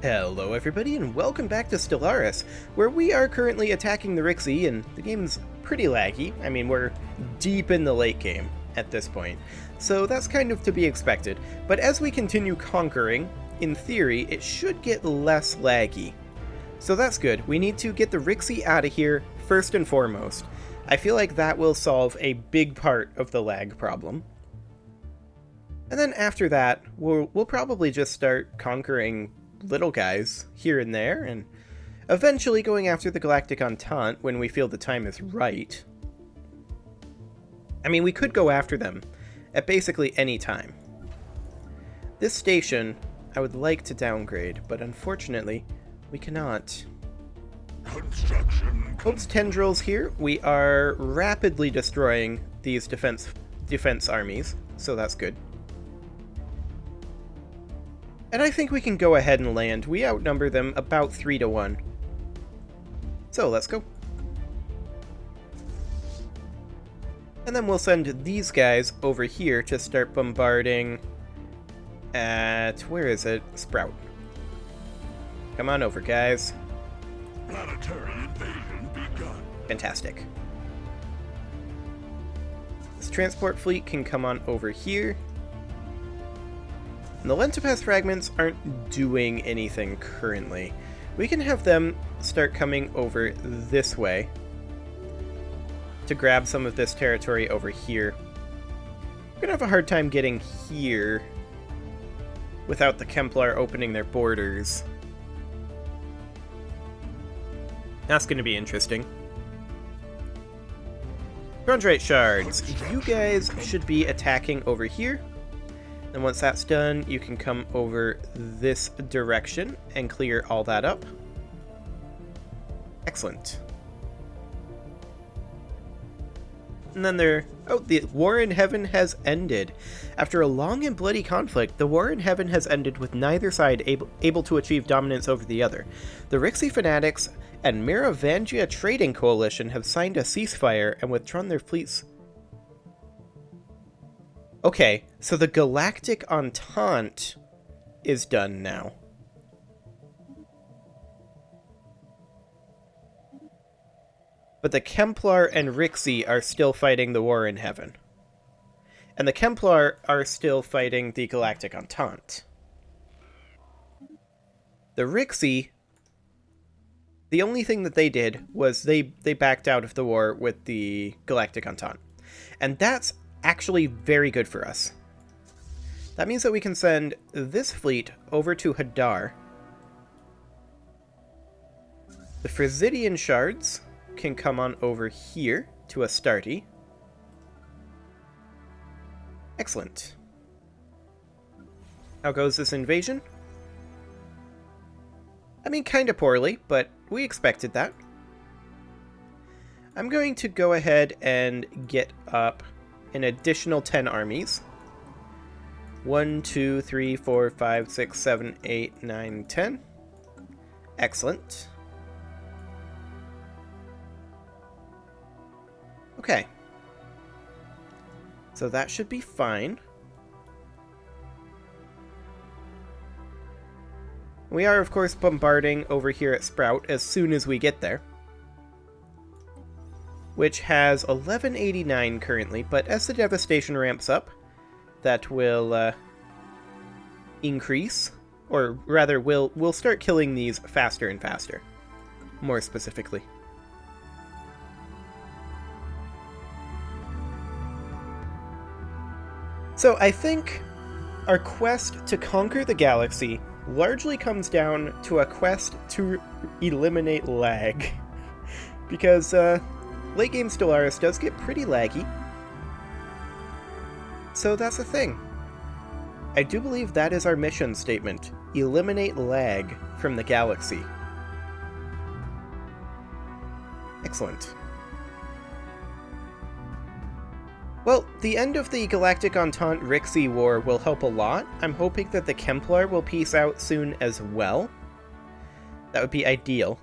Hello everybody and welcome back to Stellaris, where we are currently attacking the Rixie and the game's pretty laggy. I mean, we're deep in the late game at this point, so that's kind of to be expected. But as we continue conquering, in theory, it should get less laggy. So that's good. We need to get the Rixie out of here first and foremost. I feel like that will solve a big part of the lag problem. And then after that, we'll probably just start conquering little guys here and there, and eventually going after the Galactic Entente when we feel the time is right. I mean, we could go after them at basically any time. This station, I would like to downgrade, but unfortunately, we cannot. Hope's tendrils here. We are rapidly destroying these defense armies, so that's good. And I think we can go ahead and land. We outnumber them about 3 to 1. So let's go. And then we'll send these guys over here to start bombarding at, where is it? Sprout. Come on over, guys. Planetary invasion begun. Fantastic. This transport fleet can come on over here. And the Lentipath fragments aren't doing anything currently. We can have them start coming over this way to grab some of this territory over here. We're gonna have a hard time getting here without the Kemplar opening their borders. That's gonna be interesting. Chondrite shards, you guys should be attacking over here. And once that's done, you can come over this direction and clear all that up. Excellent. And then the war in heaven has ended. After a long and bloody conflict, the war in heaven has ended with neither side able to achieve dominance over the other. The Rixie fanatics and Miravangia trading coalition have signed a ceasefire and withdrawn their fleets. Okay, so the Galactic Entente is done now. But the Kemplar and Rixie are still fighting the war in heaven. And the Kemplar are still fighting the Galactic Entente. The Rixie, the only thing that they did was they backed out of the war with the Galactic Entente. And that's actually very good for us. That means that we can send this fleet over to Hadar. The Frisidian shards can come on over here to Astarte. Excellent. How goes this invasion? I mean, kinda poorly, but we expected that. I'm going to go ahead and get up an additional 10 armies. 1, 2, 3, 4, 5, 6, 7, 8, 9, 10. Excellent. Okay. So that should be fine. We are, of course, bombarding over here at Sprout as soon as we get there, which has 1189 currently, but as the devastation ramps up, that will increase, or rather, we'll start killing these faster and faster, more specifically. So I think our quest to conquer the galaxy largely comes down to a quest to eliminate lag, because late game Stellaris does get pretty laggy. So that's the thing. I do believe that is our mission statement. Eliminate lag from the galaxy. Excellent. Well, the end of the Galactic Entente Rixie War will help a lot. I'm hoping that the Kemplar will peace out soon as well. That would be ideal.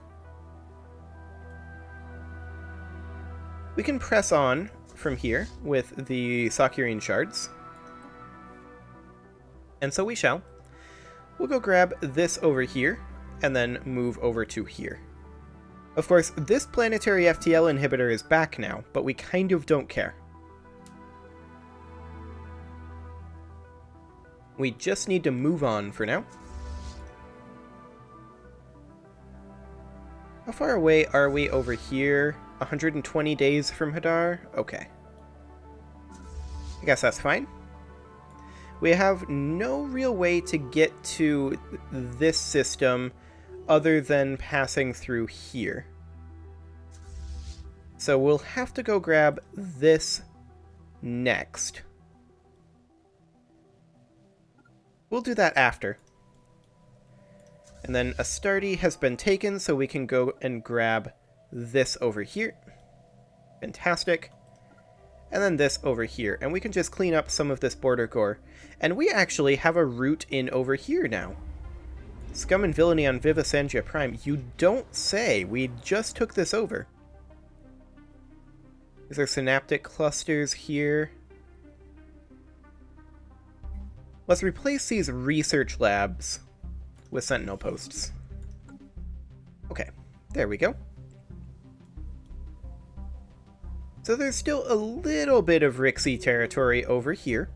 We can press on from here with the Sakurian shards. And so we shall. We'll go grab this over here, and then move over to here. Of course, this planetary FTL inhibitor is back now, but we kind of don't care. We just need to move on for now. How far away are we over here? 120 days from Hadar? Okay. I guess that's fine. We have no real way to get to this system other than passing through here. So we'll have to go grab this next. We'll do that after. And then Astarte has been taken, so we can go and grab this over here. Fantastic. And then this over here. And we can just clean up some of this border core. And we actually have a route in over here now. Scum and Villainy on Vivisangia Prime. You don't say. We just took this over. Is there synaptic clusters here? Let's replace these research labs with sentinel posts. Okay, there we go. So there's still a little bit of Rixie territory over here,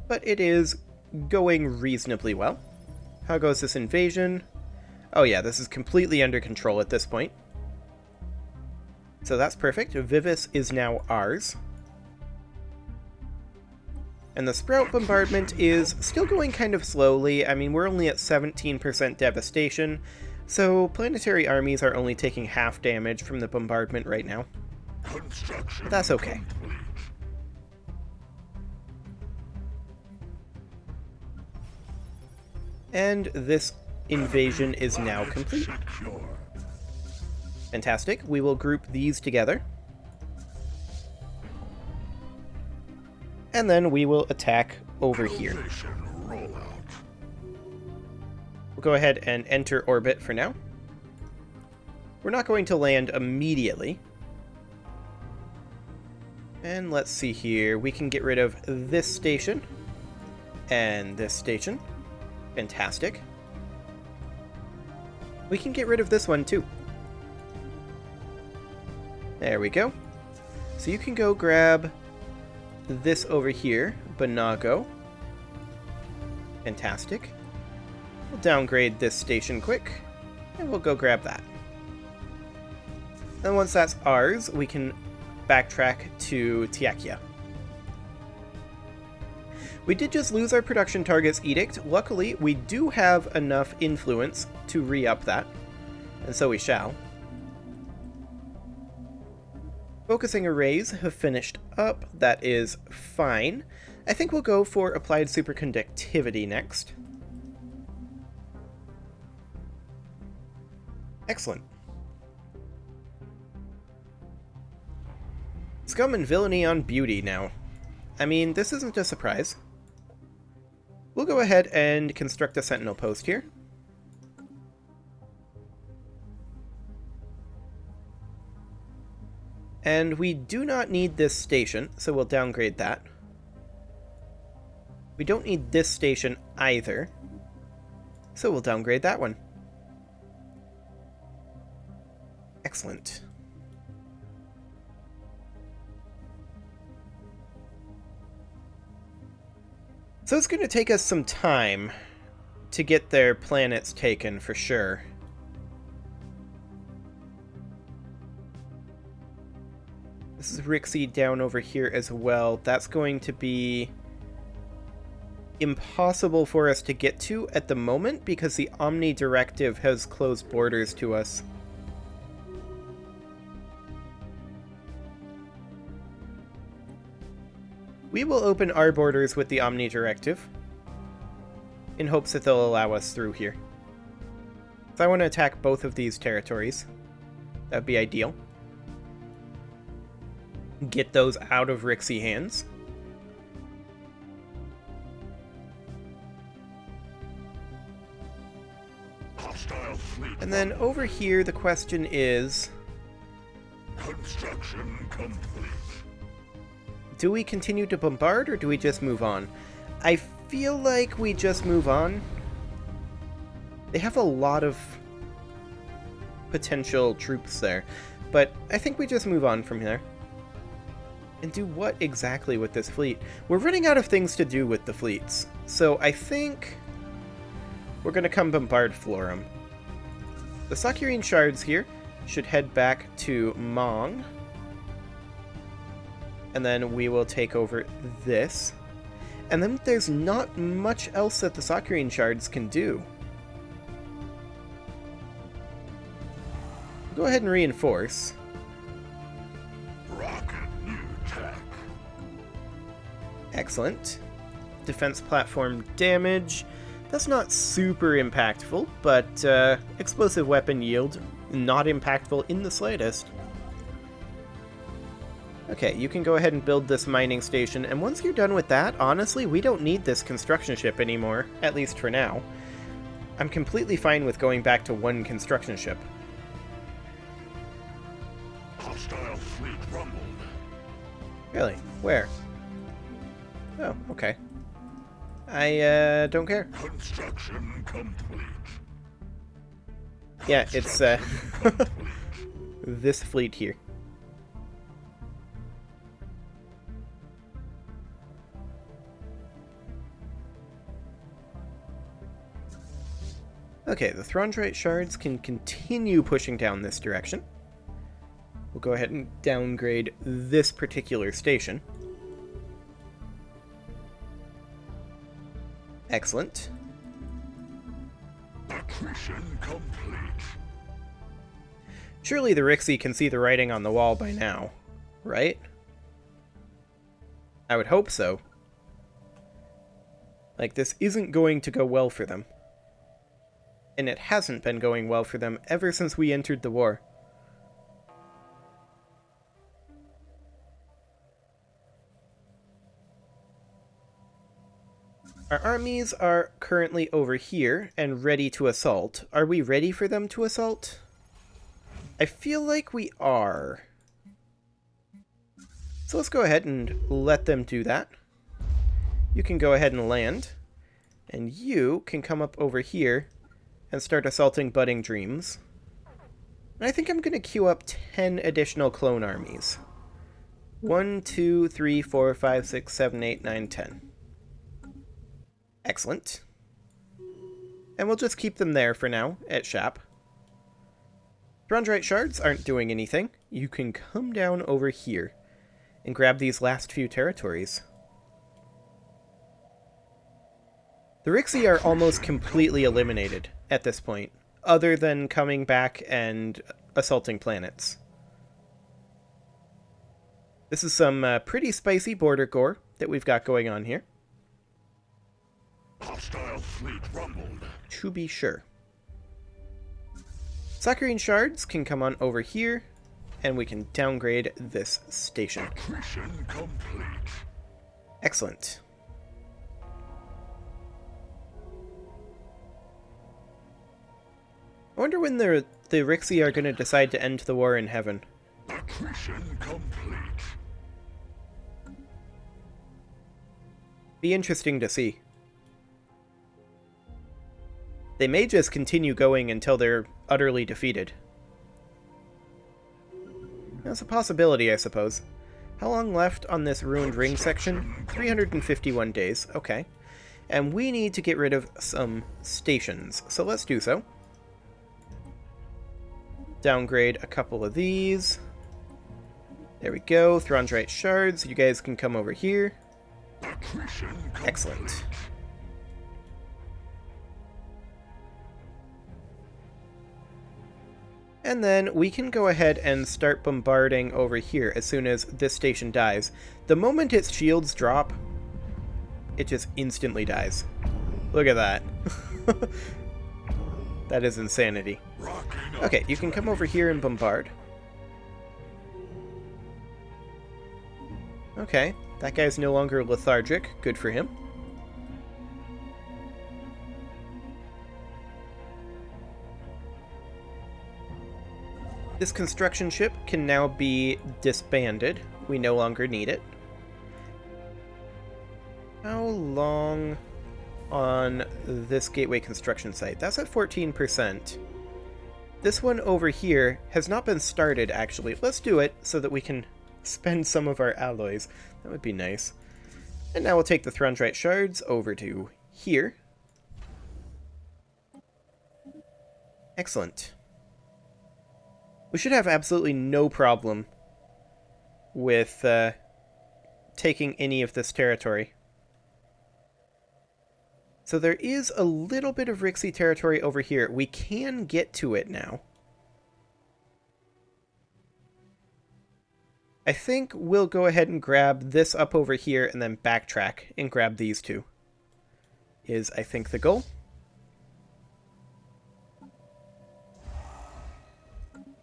but it is going reasonably well. How goes this invasion? Oh yeah, this is completely under control at this point. So that's perfect. Vivis is now ours. And the Sprout bombardment is still going kind of slowly. I mean, we're only at 17% devastation, so planetary armies are only taking half damage from the bombardment right now. But that's okay. And this invasion is now complete. Fantastic. We will group these together. And then we will attack over here. We'll go ahead and enter orbit for now. We're not going to land immediately. And let's see here. We can get rid of this station. And this station. Fantastic. We can get rid of this one too. There we go. So you can go grab this over here, Bonago. Fantastic. We'll downgrade this station quick, and we'll go grab that. And once that's ours, we can backtrack to Tiakia. We did just lose our production targets edict. Luckily, we do have enough influence to re-up that, and so we shall. Focusing arrays have finished up. That is fine. I think we'll go for applied superconductivity next. Excellent. Scum and Villainy on Beauty now. I mean, this isn't a surprise. We'll go ahead and construct a sentinel post here. And we do not need this station, so we'll downgrade that. We don't need this station either, so we'll downgrade that one. Excellent. So it's going to take us some time to get their planets taken, for sure. This is Rixie down over here as well. That's going to be impossible for us to get to at the moment because the Omni Directive has closed borders to us. We will open our borders with the Omni Directive in hopes that they'll allow us through here. So I want to attack both of these territories. That would be ideal. Get those out of Rixie hands. And then over here, the question is... Construction complete. Do we continue to bombard, or do we just move on? I feel like we just move on. They have a lot of potential troops there, but I think we just move on from here. And do what exactly with this fleet? We're running out of things to do with the fleets, so I think we're going to come bombard Florum. The Saccharine shards here should head back to Mong, and then we will take over this. And then there's not much else that the Saccharine shards can do. Go ahead and reinforce. Rocket new tech. Excellent. Defense platform damage. That's not super impactful, but explosive weapon yield, not impactful in the slightest. Okay, you can go ahead and build this mining station, and once you're done with that, honestly, we don't need this construction ship anymore, at least for now. I'm completely fine with going back to one construction ship. Hostile fleet rumbled. Really? Where? Oh, okay. I don't care. Construction complete. Yeah, it's this fleet here. Okay, the Throndrate shards can continue pushing down this direction. We'll go ahead and downgrade this particular station. Excellent. Accretion complete. Surely the Rixie can see the writing on the wall by now, right? I would hope so. Like, this isn't going to go well for them. And it hasn't been going well for them ever since we entered the war. Our armies are currently over here and ready to assault. Are we ready for them to assault? I feel like we are. So let's go ahead and let them do that. You can go ahead and land. And you can come up over here and start assaulting Budding Dreams. And I think I'm going to queue up 10 additional clone armies. 1, 2, 3, 4, 5, 6, 7, 8, 9, 10. Excellent. And we'll just keep them there for now, at Shap. Throndrate shards aren't doing anything. You can come down over here and grab these last few territories. The Rixie are almost completely eliminated at this point, other than coming back and assaulting planets. This is some pretty spicy border gore that we've got going on here. Hostile fleet rumbled. To be sure. Saccharine shards can come on over here, and we can downgrade this station. Accretion complete. Excellent. I wonder when the Rixie are going to decide to end the war in heaven. Accretion complete. Be interesting to see. They may just continue going until they're utterly defeated. That's a possibility, I suppose. How long left on this ruined ring section? 351 days. Okay. And we need to get rid of some stations, so let's do so. Downgrade a couple of these. There we go. Throndrate shards. You guys can come over here. Excellent. And then we can go ahead and start bombarding over here as soon as this station dies. The moment its shields drop, it just instantly dies. Look at that. That is insanity. Okay, you can come over here and bombard. Okay, that guy's no longer lethargic. Good for him. This construction ship can now be disbanded. We no longer need it. How long on this gateway construction site. That's at 14%. This one over here has not been started, actually. Let's do it so that we can spend some of our alloys. That would be nice. And now we'll take the Thrundrite shards over to here. Excellent. We should have absolutely no problem with taking any of this territory. So there is a little bit of Rixie territory over here. We can get to it now. I think we'll go ahead and grab this up over here and then backtrack and grab these two. Is, I think, the goal.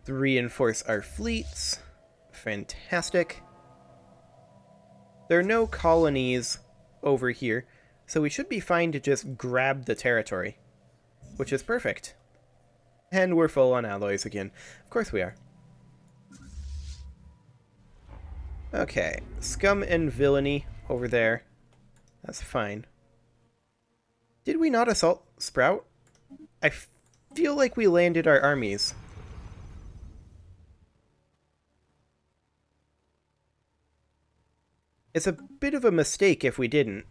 To reinforce our fleets. Fantastic. There are no colonies over here, so we should be fine to just grab the territory, which is perfect. And we're full on alloys again. Of course we are. Okay, scum and villainy over there. That's fine. Did we not assault Sprout? I feel like we landed our armies. It's a bit of a mistake if we didn't.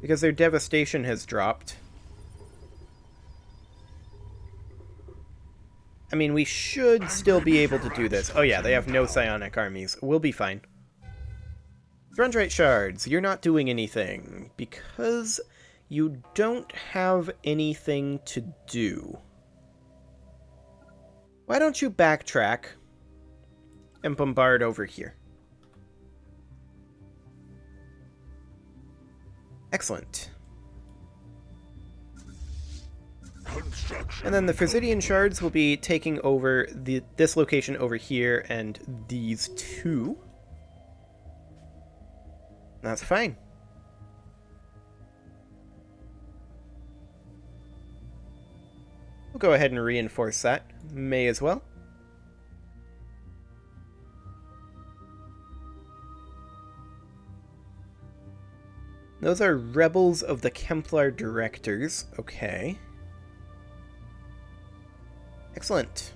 Because their devastation has dropped. I mean, we should still be able to do this. Oh yeah, they have no psionic armies. We'll be fine. Thrundrite shards, you're not doing anything. Because you don't have anything to do. Why don't you backtrack and bombard over here? Excellent. And then the Frisidian shards will be taking over this location over here and these two. That's fine. We'll go ahead and reinforce that. May as well. Those are rebels of the Kemplar directors. Okay. Excellent.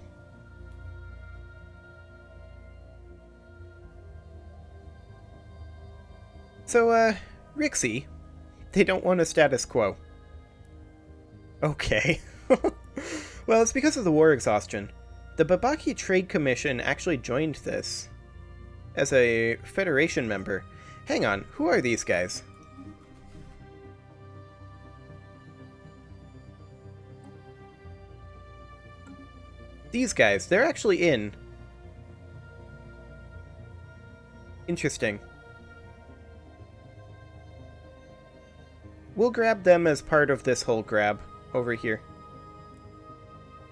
So, Rixie, they don't want a status quo. Okay. Well, it's because of the war exhaustion. The Babaki Trade Commission actually joined this as a Federation member. Hang on, who are these guys? These guys, they're actually in. Interesting. We'll grab them as part of this whole grab over here.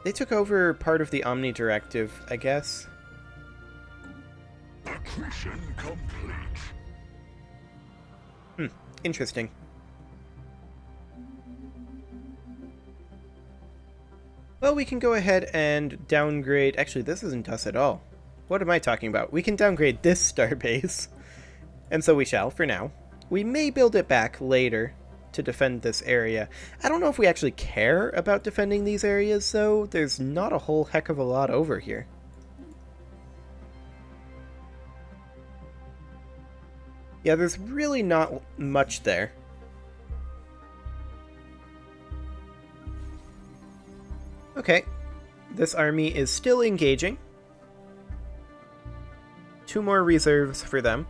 They took over part of the Omni Directive, I guess. Acquisition complete. Interesting. Well, we can go ahead and downgrade... Actually, this isn't us at all. What am I talking about? We can downgrade this starbase. And so we shall, for now. We may build it back later to defend this area. I don't know if we actually care about defending these areas, though. There's not a whole heck of a lot over here. Yeah, there's really not much there. Okay, this army is still engaging. 2 more reserves for them.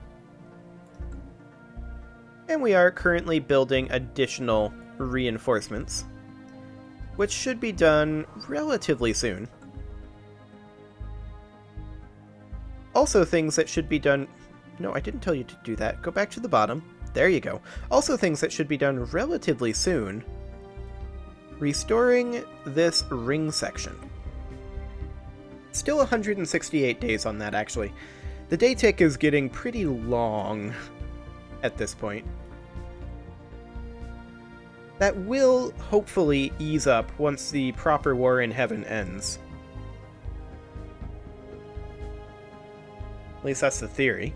And we are currently building additional reinforcements, which should be done relatively soon. Also things that should be done... No, I didn't tell you to do that. Go back to the bottom. There you go. Also things that should be done relatively soon. Restoring this ring section. Still 168 days on that, actually. The day tick is getting pretty long at this point. That will hopefully ease up once the proper war in heaven ends. At least that's the theory.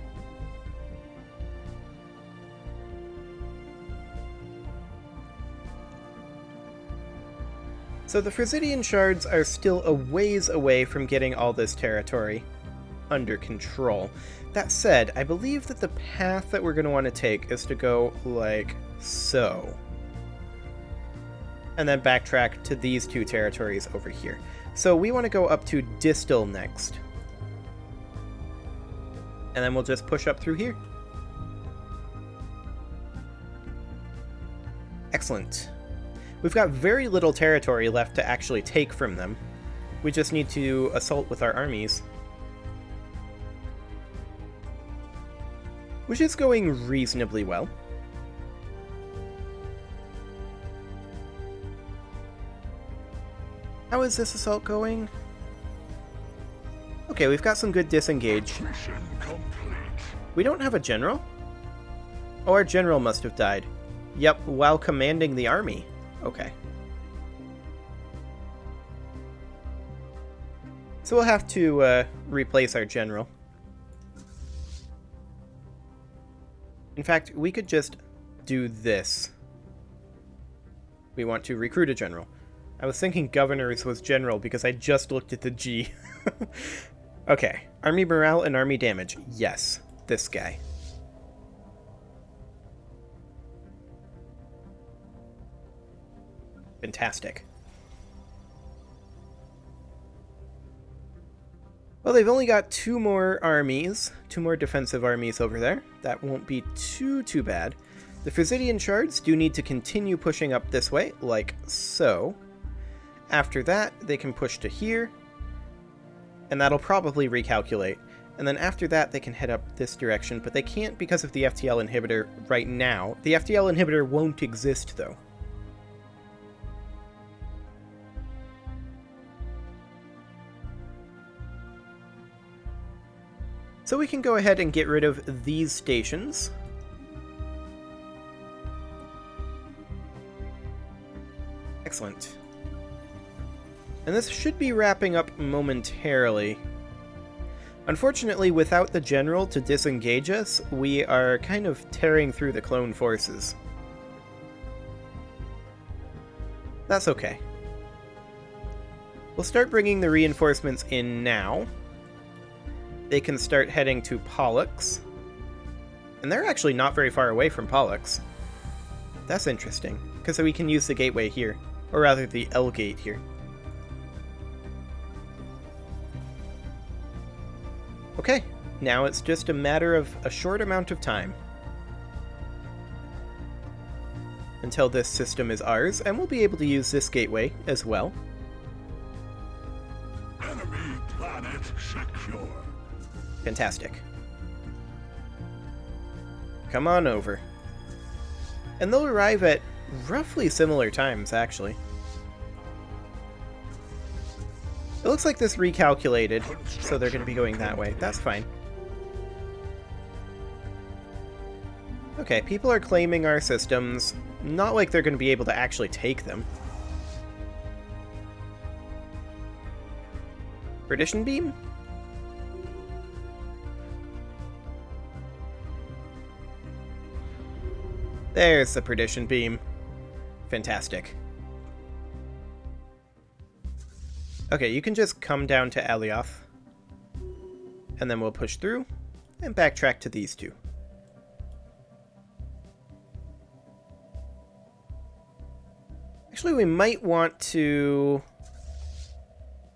So the Frisidian shards are still a ways away from getting all this territory under control. That said, I believe that the path that we're going to want to take is to go like so. And then backtrack to these two territories over here. So we want to go up to Distal next. And then we'll just push up through here. Excellent. We've got very little territory left to actually take from them. We just need to assault with our armies. Which is going reasonably well. How is this assault going? Okay, we've got some good disengage. Mission complete. We don't have a general? Oh, our general must have died. Yep, while commanding the army. Okay. So we'll have to replace our general. In fact, we could just do this. We want to recruit a general. I was thinking governors was general because I just looked at the G. Okay, army morale and army damage. Yes, this guy. Fantastic. Well, they've only got two more armies, two more defensive armies over there. That won't be too bad. The Frisidian shards do need to continue pushing up this way, like so. After that, they can push to here, and that'll probably recalculate. And then after that, they can head up this direction, but they can't because of the FTL inhibitor right now. The FTL inhibitor won't exist, though. So we can go ahead and get rid of these stations. Excellent. And this should be wrapping up momentarily. Unfortunately, without the general to disengage us, we are kind of tearing through the clone forces. That's okay. We'll start bringing the reinforcements in now. They can start heading to Pollux. And they're actually not very far away from Pollux. That's interesting, because we can use the gateway here. Or rather, the L gate here. Okay, now it's just a matter of a short amount of time until this system is ours, and we'll be able to use this gateway as well. Enemy planet secure. Fantastic. Come on over. And they'll arrive at roughly similar times, actually. It looks like this recalculated, so they're going to be going that way. That's fine. Okay, people are claiming our systems. Not like they're going to be able to actually take them. Perdition beam? There's the perdition beam. Fantastic. Okay, you can just come down to Alioth. And then we'll push through and backtrack to these two. Actually, we might want to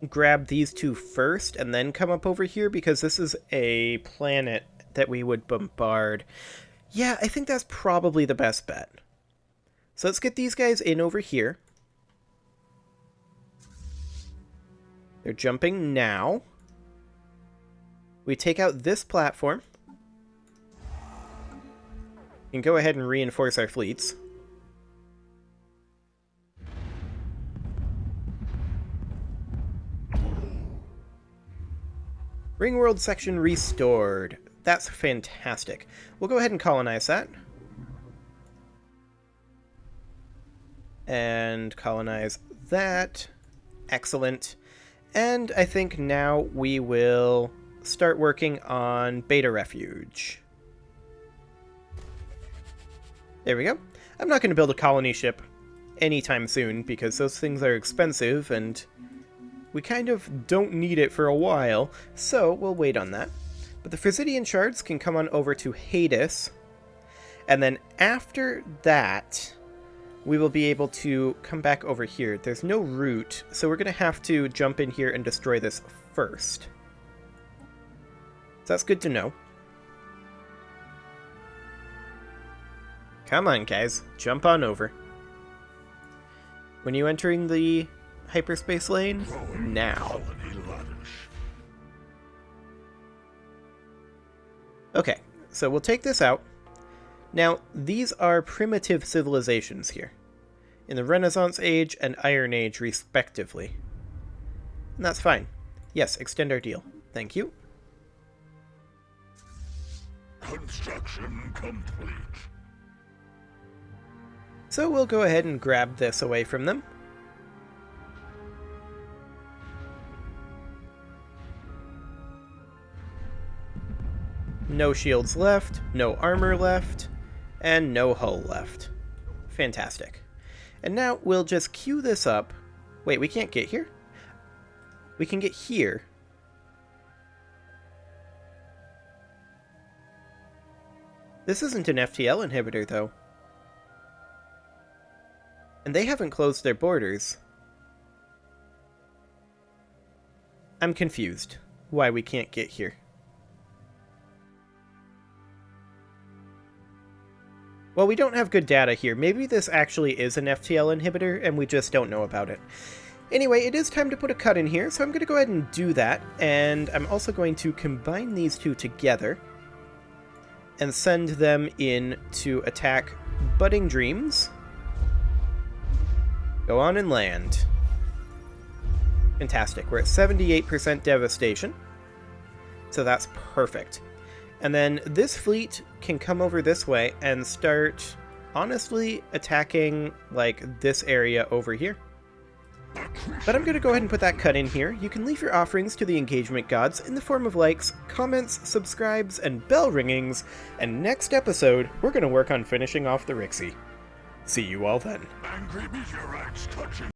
grab these two first and then come up over here because this is a planet that we would bombard. Yeah, I think that's probably the best bet. So let's get these guys in over here. They're jumping now. We take out this platform. We can go ahead and reinforce our fleets. Ringworld section restored. That's fantastic. We'll go ahead and colonize that. And colonize that. Excellent. And I think now we will start working on Beta Refuge. There we go. I'm not going to build a colony ship anytime soon, because those things are expensive, and we kind of don't need it for a while, so we'll wait on that. But the Frisidian shards can come on over to Hades, and then after that, we will be able to come back over here. There's no route, so we're going to have to jump in here and destroy this first. So that's good to know. Come on, guys. Jump on over. When you entering the hyperspace lane? Now. Okay, so we'll take this out. Now, these are primitive civilizations here, in the Renaissance Age and Iron Age, respectively. And that's fine. Yes, extend our deal. Thank you. Construction complete. So we'll go ahead and grab this away from them. No shields left, no armor left, and no hull left. Fantastic. And now we'll just queue this up. Wait, we can't get here? We can get here. This isn't an FTL inhibitor, though. And they haven't closed their borders. I'm confused why we can't get here. Well, we don't have good data here. Maybe this actually is an FTL inhibitor, and we just don't know about it. Anyway, it is time to put a cut in here, so I'm going to go ahead and do that. And I'm also going to combine these two together and send them in to attack Budding Dreams. Go on and land. Fantastic. We're at 78% devastation, so that's perfect. And then this fleet can come over this way and start, honestly, attacking, like, this area over here. But I'm going to go ahead and put that cut in here. You can leave your offerings to the engagement gods in the form of likes, comments, subscribes, and bell ringings, and next episode, we're going to work on finishing off the Rixie. See you all then. Angry meteorites touching.